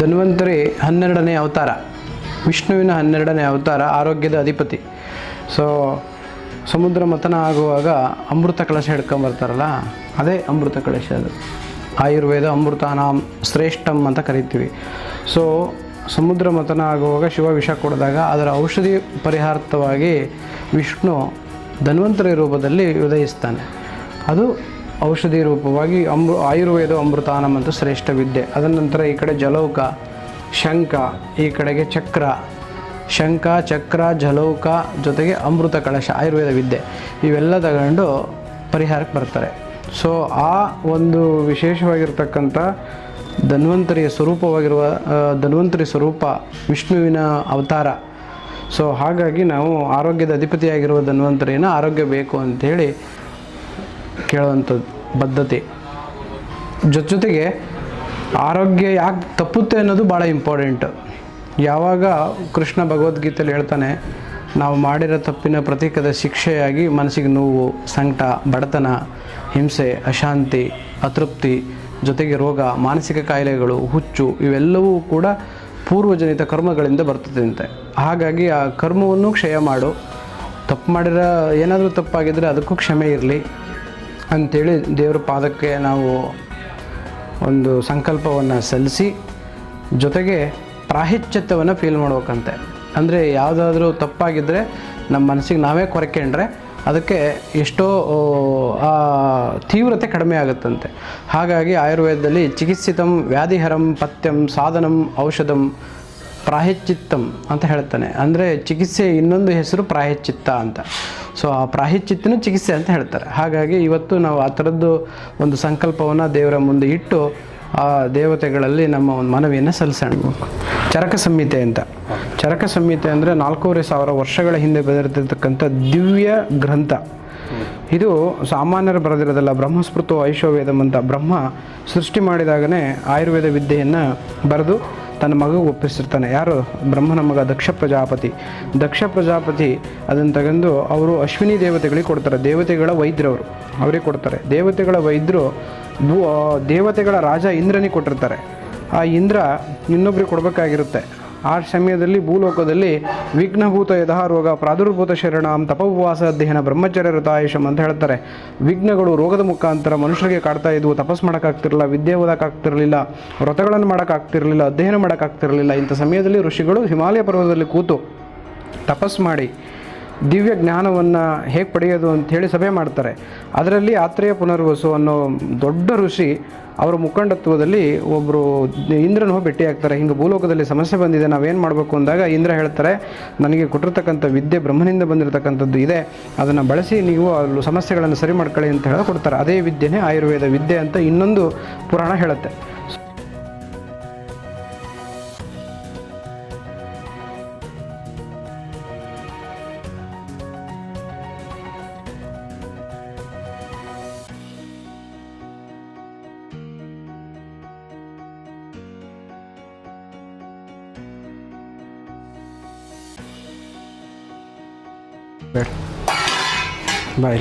ಧನ್ವಂತರಿ 12ನೇ ಅವತಾರ, ವಿಷ್ಣುವಿನ 12ನೇ ಅವತಾರ, ಆರೋಗ್ಯದ ಅಧಿಪತಿ. ಸೊ ಸಮುದ್ರ ಮಥನ ಆಗುವಾಗ ಅಮೃತ ಕಳಶ ಹಿಡ್ಕೊಂಬರ್ತಾರಲ್ಲ, ಅದೇ ಅಮೃತ ಕಳಶ. ಅದು ಆಯುರ್ವೇದ ಅಮೃತಾನಾಂ ಶ್ರೇಷ್ಠಂ ಅಂತ ಕರಿತೀವಿ. ಸೊ ಸಮುದ್ರ ಮಥನ ಆಗುವಾಗ ಶಿವ ವಿಷ ಕೊಡಿದಾಗ ಅದರ ಔಷಧಿ ಪರಿಹಾರಾರ್ಥವಾಗಿ ವಿಷ್ಣು ಧನ್ವಂತರಿ ರೂಪದಲ್ಲಿ ಉದಯಿಸ್ತಾನೆ. ಅದು ಔಷಧಿ ರೂಪವಾಗಿ ಆಯುರ್ವೇದ ಅಮೃತಾನಂ ಅಂತ ಶ್ರೇಷ್ಠ ವಿದ್ಯೆ. ಅದರ ನಂತರ ಈ ಕಡೆ ಜಲೌಕ, ಶಂಖ, ಈ ಕಡೆಗೆ ಚಕ್ರ, ಶಂಖ ಚಕ್ರ ಜಲೌಕ ಜೊತೆಗೆ ಅಮೃತ ಕಳಶ ಆಯುರ್ವೇದ ವಿದ್ಯೆ, ಇವೆಲ್ಲ ತಗೊಂಡು ಪರಿಹಾರಕ್ಕೆ ಬರ್ತಾರೆ. ಸೊ ಆ ಒಂದು ವಿಶೇಷವಾಗಿರ್ತಕ್ಕಂಥ ಧನ್ವಂತರಿಯ ಸ್ವರೂಪವಾಗಿರುವ ಧನ್ವಂತರಿ ಸ್ವರೂಪ ವಿಷ್ಣುವಿನ ಅವತಾರ. ಸೊ ಹಾಗಾಗಿ ನಾವು ಆರೋಗ್ಯದ ಅಧಿಪತಿಯಾಗಿರುವ ಧನ್ವಂತರಿನ ಆರೋಗ್ಯ ಬೇಕು ಅಂಥೇಳಿ ಕೇಳುವಂಥದ್ದು ಬದ್ಧತೆ. ಜೊತೆಗೆ ಆರೋಗ್ಯ ಯಾಕೆ ತಪ್ಪುತ್ತೆ ಅನ್ನೋದು ಭಾಳ ಇಂಪಾರ್ಟೆಂಟ್. ಯಾವಾಗ ಕೃಷ್ಣ ಭಗವದ್ಗೀತೆಯಲ್ಲಿ ಹೇಳ್ತಾನೆ, ನಾವು ಮಾಡಿರೋ ತಪ್ಪಿನ ಪ್ರತೀಕದ ಶಿಕ್ಷೆಯಾಗಿ ಮನಸ್ಸಿಗೆ ನೋವು, ಸಂಕಟ, ಬಡತನ, ಹಿಂಸೆ, ಅಶಾಂತಿ, ಅತೃಪ್ತಿ, ಜೊತೆಗೆ ರೋಗ, ಮಾನಸಿಕ ಕಾಯಿಲೆಗಳು, ಹುಚ್ಚು, ಇವೆಲ್ಲವೂ ಕೂಡ ಪೂರ್ವಜನಿತ ಕರ್ಮಗಳಿಂದ ಬರ್ತದೆ ಅಂತೆ. ಹಾಗಾಗಿ ಆ ಕರ್ಮವನ್ನು ಕ್ಷಯ ಮಾಡು, ತಪ್ಪು ಮಾಡಿರೋ ಏನಾದರೂ ತಪ್ಪಾಗಿದ್ದರೆ ಅದಕ್ಕೂ ಕ್ಷಮೆ ಇರಲಿ ಅಂಥೇಳಿ ದೇವರ ಪಾದಕ್ಕೆ ನಾವು ಒಂದು ಸಂಕಲ್ಪವನ್ನು ಸಲ್ಲಿಸಿ, ಜೊತೆಗೆ ಪ್ರಾಯಶ್ಚಿತ್ತವನ್ನು ಫೀಲ್ ಮಾಡ್ಬೇಕಂತೆ. ಅಂದರೆ ಯಾವುದಾದ್ರೂ ತಪ್ಪಾಗಿದ್ದರೆ ನಮ್ಮ ಮನಸ್ಸಿಗೆ ನಾವೇ ಕೊರಕೊಂಡ್ರೆ ಅದಕ್ಕೆ ಎಷ್ಟೋ ತೀವ್ರತೆ ಕಡಿಮೆ ಆಗುತ್ತಂತೆ. ಹಾಗಾಗಿ ಆಯುರ್ವೇದದಲ್ಲಿ ಚಿಕಿತ್ಸಿತಂ ವ್ಯಾಧಿಹರಂ ಪಥ್ಯಂ ಸಾಧನಂ ಔಷಧಂ ಪ್ರಾಯಶ್ಚಿತ್ತಂ ಅಂತ ಹೇಳ್ತಾನೆ. ಅಂದರೆ ಚಿಕಿತ್ಸೆ ಇನ್ನೊಂದು ಹೆಸರು ಪ್ರಾಯಶ್ಚಿತ್ತ ಅಂತ. ಸೊ ಆ ಪ್ರಾಯಶ್ಚಿತ್ತನೂ ಚಿಕಿತ್ಸೆ ಅಂತ ಹೇಳ್ತಾರೆ. ಹಾಗಾಗಿ ಇವತ್ತು ನಾವು ಆ ಥರದ್ದು ಒಂದು ಸಂಕಲ್ಪವನ್ನು ದೇವರ ಮುಂದೆ ಇಟ್ಟು ಆ ದೇವತೆಗಳಲ್ಲಿ ನಮ್ಮ ಒಂದು ಮನವಿಯನ್ನು ಸಲ್ಲಿಸೋಣ. ಚರಕ ಸಂಹಿತೆ ಅಂತ. ಚರಕ ಸಂಹಿತೆ ಅಂದರೆ 4500 ವರ್ಷಗಳ ಹಿಂದೆ ಬರೆದಿರ್ತಕ್ಕಂಥ ದಿವ್ಯ ಗ್ರಂಥ. ಇದು ಸಾಮಾನ್ಯರು ಬರೆದಿರೋದಲ್ಲ. ಬ್ರಹ್ಮಸ್ಮೃತೋ ಐಶೋವೇದಂ ಅಂತ ಬ್ರಹ್ಮ ಸೃಷ್ಟಿ ಮಾಡಿದಾಗನೇ ಆಯುರ್ವೇದ ವಿದ್ಯೆಯನ್ನು ಬರೆದು ತನ್ನ ಮಗು ಒಪ್ಪಿಸಿರ್ತಾನೆ. ಯಾರು? ಬ್ರಹ್ಮನ ಮಗ ದಕ್ಷ ಪ್ರಜಾಪತಿ. ದಕ್ಷ ಪ್ರಜಾಪತಿ ಅದನ್ನು ತಗೊಂಡು ಅವರು ಅಶ್ವಿನಿ ದೇವತೆಗಳಿಗೆ ಕೊಡ್ತಾರೆ. ದೇವತೆಗಳ ವೈದ್ಯರವರು ಅವರಿಗೆ ಕೊಡ್ತಾರೆ. ದೇವತೆಗಳ ವೈದ್ಯರು ದೇವತೆಗಳ ರಾಜ ಇಂದ್ರನಿಗೆ ಕೊಟ್ಟಿರ್ತಾರೆ. ಆ ಇಂದ್ರ ಇನ್ನೊಬ್ರಿಗೆ ಕೊಡಬೇಕಾಗಿರುತ್ತೆ. ಆ ಸಮಯದಲ್ಲಿ ಭೂಲೋಕದಲ್ಲಿ ವಿಘ್ನಭೂತ ಯದಾ ರೋಗ ಪ್ರಾದುರ್ಭೂತ ಶರಣಾಂ ತಪೋಪವಾಸ ಅಧ್ಯಯನ ಬ್ರಹ್ಮಚರ್ಯ ರತಾಯುಷಂ ಅಂತ ಹೇಳ್ತಾರೆ. ವಿಘ್ನಗಳು ರೋಗದ ಮುಖಾಂತರ ಮನುಷ್ಯರಿಗೆ ಕಾಡ್ತಾ ಇದ್ವು. ತಪಸ್ ಮಾಡೋಕ್ಕಾಗ್ತಿರಲಿಲ್ಲ, ವಿದ್ಯೆ ಓದೋಕ್ಕಾಗ್ತಿರಲಿಲ್ಲ, ವ್ರತಗಳನ್ನು ಮಾಡೋಕ್ಕಾಗ್ತಿರಲಿಲ್ಲ, ಅಧ್ಯಯನ ಮಾಡೋಕ್ಕಾಗ್ತಿರಲಿಲ್ಲ. ಇಂಥ ಸಮಯದಲ್ಲಿ ಋಷಿಗಳು ಹಿಮಾಲಯ ಪರ್ವತದಲ್ಲಿ ಕೂತು ತಪಸ್ ಮಾಡಿ ದಿವ್ಯ ಜ್ಞಾನವನ್ನು ಹೇಗೆ ಪಡೆಯೋದು ಅಂಥೇಳಿ ಸಭೆ ಮಾಡ್ತಾರೆ. ಅದರಲ್ಲಿ ಆತ್ರೇಯ ಪುನರ್ವಸು ಅನ್ನೋ ದೊಡ್ಡ ಋಷಿ ಅವರ ಮುಖಂಡತ್ವದಲ್ಲಿ ಒಬ್ಬರು ಇಂದ್ರನ ಹೋಗಿ ಭೇಟಿಯಾಗ್ತಾರೆ. ಹಿಂಗೆ ಭೂಲೋಕದಲ್ಲಿ ಸಮಸ್ಯೆ ಬಂದಿದೆ, ನಾವೇನು ಮಾಡಬೇಕು ಅಂದಾಗ ಇಂದ್ರ ಹೇಳ್ತಾರೆ, ನನಗೆ ಕೊಟ್ಟಿರ್ತಕ್ಕಂಥ ವಿದ್ಯೆ ಬ್ರಹ್ಮನಿಂದ ಬಂದಿರತಕ್ಕಂಥದ್ದು ಇದೆ, ಅದನ್ನು ಬಳಸಿ ನೀವು ಅಲ್ಲಿ ಸಮಸ್ಯೆಗಳನ್ನು ಸರಿ ಮಾಡ್ಕೊಳ್ಳಿ ಅಂತ ಹೇಳಿ ಕೊಡ್ತಾರೆ. ಅದೇ ವಿದ್ಯೆನೇ ಆಯುರ್ವೇದ ವಿದ್ಯೆ ಅಂತ ಇನ್ನೊಂದು ಪುರಾಣ ಹೇಳುತ್ತೆ. ಬಾಯ್